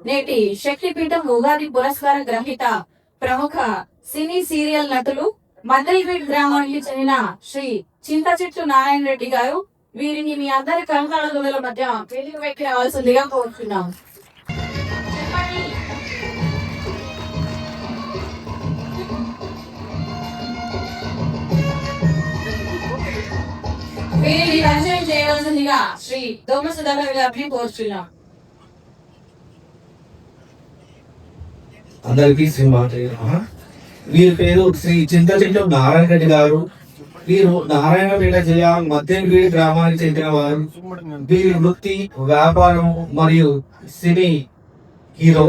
నేటి శక్తిపీఠం ఉగాది పురస్కార గ్రహీత ప్రముఖ సినీ సీరియల్ నటులు మద్రిపేట్ గ్రామానికి చెందిన శ్రీ చింతచెట్టు నారాయణ రెడ్డి గారు. వీరిని మీ అందరి కళాకారుల మధ్య వేదిక పైకి రావాల్సిందిగా కోరుతున్నాం. వీరిని పరిచయం చేయవలసిందిగా శ్రీ దోమ సుధాకర్ గారిని కోరుతున్నాం. అందరికీ వీరి పేరు శ్రీ చింతచెట్టు నారాయణ రెడ్డి గారు. వీరు నారాయణపేట జిల్లా మద్దినపేట గ్రామానికి చెందిన వారు. వీరి వృత్తి వ్యాపారం మరియు సినీ హీరో,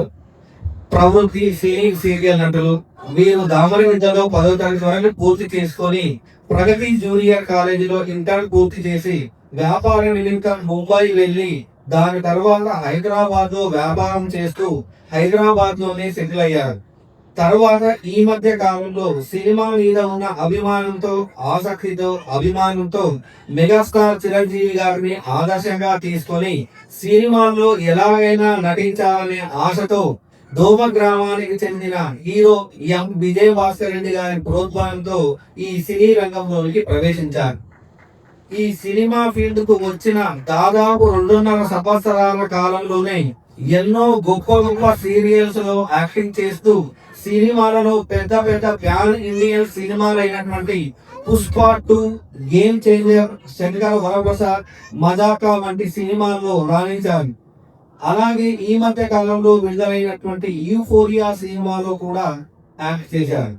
ప్రవృత్తి సినీ సీరియల్ నటులు. వీరు దామరి విద్యలో 10వ తరగతి వరకు పూర్తి చేసుకొని ప్రగతి జూనియర్ కాలేజీలో ఇంటర్ పూర్తి చేసి వ్యాపార నిమిత్తం ముంబై వెళ్లి దాని తర్వాత హైదరాబాద్ లో వ్యాపారం చేస్తూ హైదరాబాద్ లోనే సెటిల్ అయ్యారు. తరువాత ఈ మధ్య కాలంలో సినిమా మీద ఉన్న అభిమానంతో మెగాస్టార్ చిరంజీవి గారిని ఆదర్శంగా తీసుకొని సినిమాల్లో ఎలాగైనా నటించాలనే ఆశతో దోమ గ్రామానికి చెందిన హీరో ఎం విజయ్ భాస్కర్ రెడ్డి గారి ప్రోత్సాహంతో ఈ సినీ రంగంలోనికి ప్రవేశించారు. ఈ సినిమా ఫీల్డ్ కు వచ్చిన దాదాపు 2.5 సంవత్సరాల కాలంలోనే ఎన్నో గొప్ప సీరియల్స్ లో యాక్టింగ్ చేస్తూ సినిమాలలో పెద్ద ప్యాన్ ఇండియన్ సినిమాలు అయినటువంటి పుష్ప 2, గేమ్ చేంజర్, శంకర వరప్రసాద్, మజాకా వంటి సినిమాల్లో రాణించారు. అలాగే ఈ మధ్య కాలంలో విడుదలైనటువంటి యూఫోరియా సినిమాలో కూడా యాక్ట్ చేశారు.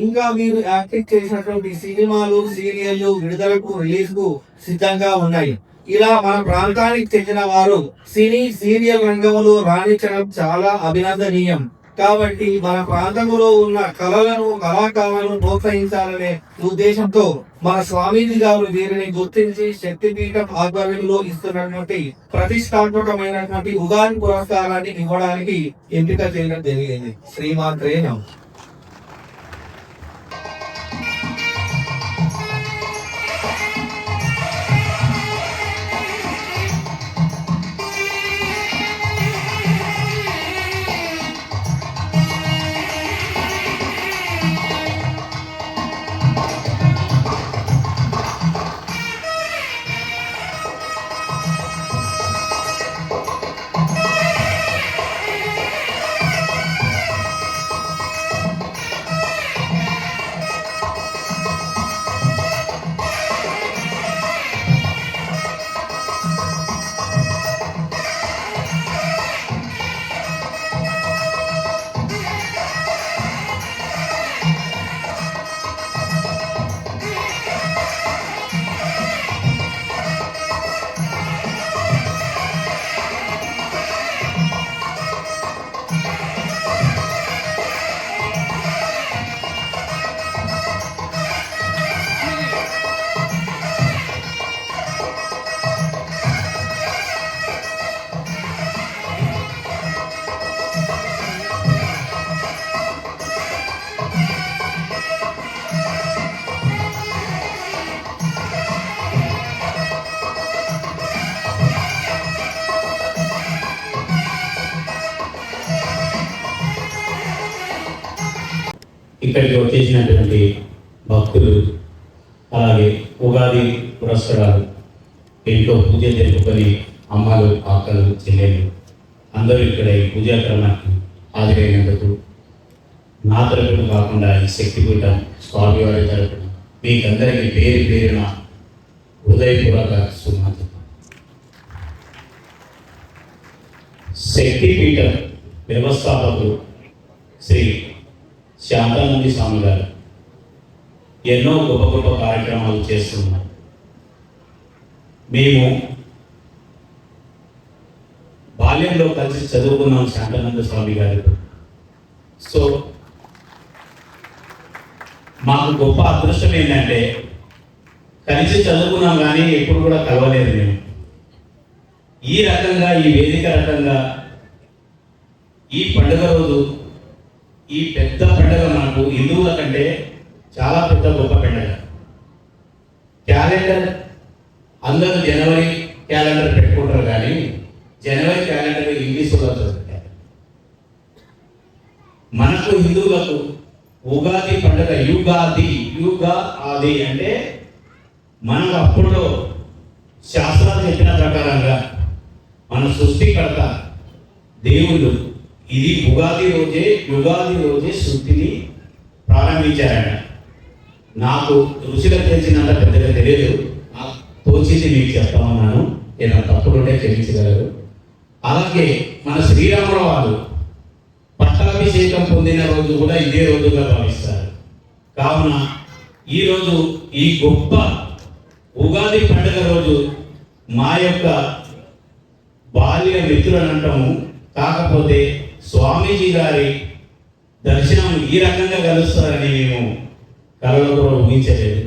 ఇంకా వీరు యాక్టింగ్ చేసినటువంటి సినిమాలు సీరియళ్లు విడుదలకు రిలీజ్ కు సిద్ధంగా ఉన్నాయి. ఇలా మన ప్రాంతానికి చెందిన వారు సినీ సీరియల్ రంగంలో రాణించడం చాలా అభినందనీయం. కాబట్టి మన ప్రాంతంలో ఉన్న కళాకారులను ప్రోత్సహించాలనే ఉద్దేశంతో మన స్వామీజీ గారు వీరిని గుర్తించి శక్తిపీఠం ఆధ్వర్యంలో ఇస్తున్నటువంటి ప్రతిష్టాత్మకమైనటువంటి ఉగాది పురస్కారాన్ని ఇవ్వడానికి ఎంపిక చేయడం జరిగింది. శ్రీమాత్రే నమః. ఇక్కడికి వచ్చేసినటువంటి భక్తులు, అలాగే ఉగాది పురస్కారాలు ఇంట్లో పూజ జరుపుకొని అమ్మలు, అక్కలు, చెల్లెలు అందరూ ఇక్కడ ఈ పూజాక్రమానికి హాజరైనందుకు నా తరపున కాకుండా ఈ శక్తిపీఠం స్వామి వారి తరపున మీకందరికీ పేరున హృదయపూర్వక సుమాతం. శక్తిపీఠం వ్యవస్థాపకులు శ్రీ శాంతానంది స్వామి గారు ఎన్నో గొప్ప కార్యక్రమాలు చేస్తున్నారు. మేము బాల్యంలో కలిసి చదువుకున్నాం శాంతానంద స్వామి గారు. సో మాకు గొప్ప అదృష్టం ఏంటంటే కలిసి చదువుకున్నాం కానీ ఎప్పుడు కూడా కలవలేదు. మేము ఈ రకంగా ఈ వేదిక రకంగా ఈ పండుగ రోజు, ఈ పెద్ద పండుగ మనకు హిందువుల కంటే చాలా పెద్ద గొప్ప పండుగ. క్యాలెండర్ అందరూ జనవరి క్యాలెండర్ పెట్టుకుంటారు కానీ జనవరి క్యాలెండర్ ఇంగ్లీష్ వాళ్ళు చదువుతారు. మనకు హిందువులకు ఉగాది పండుగ యుగాది అంటే మనం అప్పుడులో శాస్త్రాలు చెప్పిన ప్రకారంగా మన సృష్టికర్త దేవుళ్ళు ఇది యుగాది రోజే సృష్టిని ప్రారంభించారట. నాకు రుచిగా తెలిసినంత పెద్దగా తెలియదు, నాకు తోచింది మీకు చెప్తా ఉన్నాను, ఏదైనా తప్పులుంటే క్షమించగలరు. అలాగే మన శ్రీరాముల వారు పట్టాభిషేకం పొందిన రోజు కూడా ఇదే రోజుగా భావిస్తారు. కావున ఈరోజు ఈ గొప్ప ఉగాది పండుగ రోజు మా యొక్క బాల్య మిత్రులను అంటాము. కాకపోతే స్వామీజీ గారి దర్శనం ఈ రకంగా కలుస్తారని మేము కలలో కూడా ఊహించలేదు.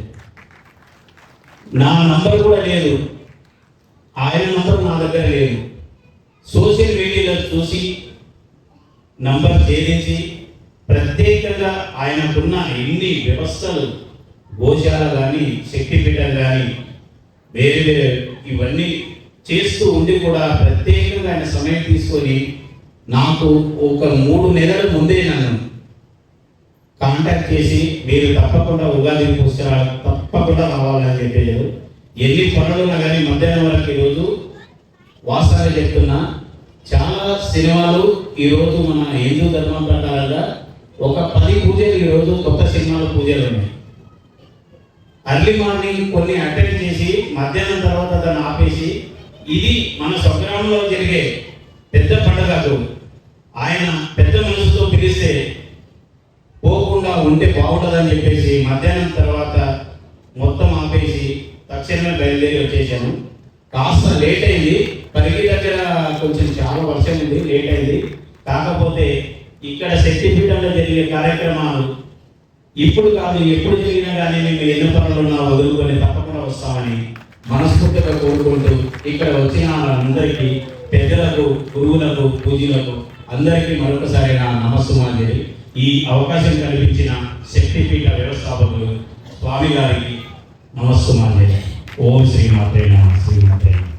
నా నంబర్ కూడా లేదు, ఆయన నంబర్ నా దగ్గర లేదు. సోషల్ మీడియాలో చూసి నంబర్ ఛేదించి ప్రత్యేకంగా ఆయనకున్న ఎన్ని వ్యవస్థలు, గోశాల కానీ, శక్తిపీఠం కానీ, వేరే ఇవన్నీ చేస్తూ ఉండి కూడా ప్రత్యేకంగా ఆయన సమయం తీసుకొని నాకు ఒక 3 నెలల ముందే నన్ను కాంటాక్ట్ చేసి మీరు తప్పకుండా ఉగాది పుస్తకాలు తప్పకుండా రావాలని చెప్పేది. ఎన్ని పనులున్నా కానీ మధ్యాహ్నం వరకు ఈరోజు వాస్తవాలు చెప్తున్నా, చాలా సినిమాలు ఈరోజు మన హిందూ ధర్మం ప్రకారంగా ఒక 10 పూజలు ఈరోజు కొత్త సినిమాల పూజలు ఉన్నాయి. అర్లీ మార్నింగ్ కొన్ని అటెండ్ చేసి మధ్యాహ్నం తర్వాత దాన్ని ఆపేసి ఇది మన స్వగ్రామంలో జరిగే పెద్ద పండుగకు ఆయన పెద్ద మనసుతో పిలిస్తే పోకుండా ఉంటే బాగుంటుందని చెప్పేసి మధ్యాహ్నం తర్వాత మొత్తం ఆపేసి తక్షణమే బయలుదేరి వచ్చేసాను. కాస్త లేట్ అయింది, పరిగి దగ్గర కొంచెం చాలా వర్షం ఉంది, లేట్ అయింది. కాకపోతే ఇక్కడ శక్తిపీఠంలో జరిగే కార్యక్రమాలు ఇప్పుడు కాదు ఎప్పుడు జరిగినా కానీ మేము ఎన్ని పనులున్నా వదులుకొని తప్పకుండా వస్తామని మనస్ఫూర్తిగా కోరుకుంటూ ఇక్కడ వచ్చిన అందరికీ, పెద్దలకు, గురువులకు, పూజలకు అందరికీ మరొకసారి నా నమస్సుమాంజలి. ఈ అవకాశం కల్పించిన శక్తిపీఠ వ్యవస్థాపకులు స్వామి గారికి నమస్సుమాంజలి. ఓం శ్రీమాత్రే నమః.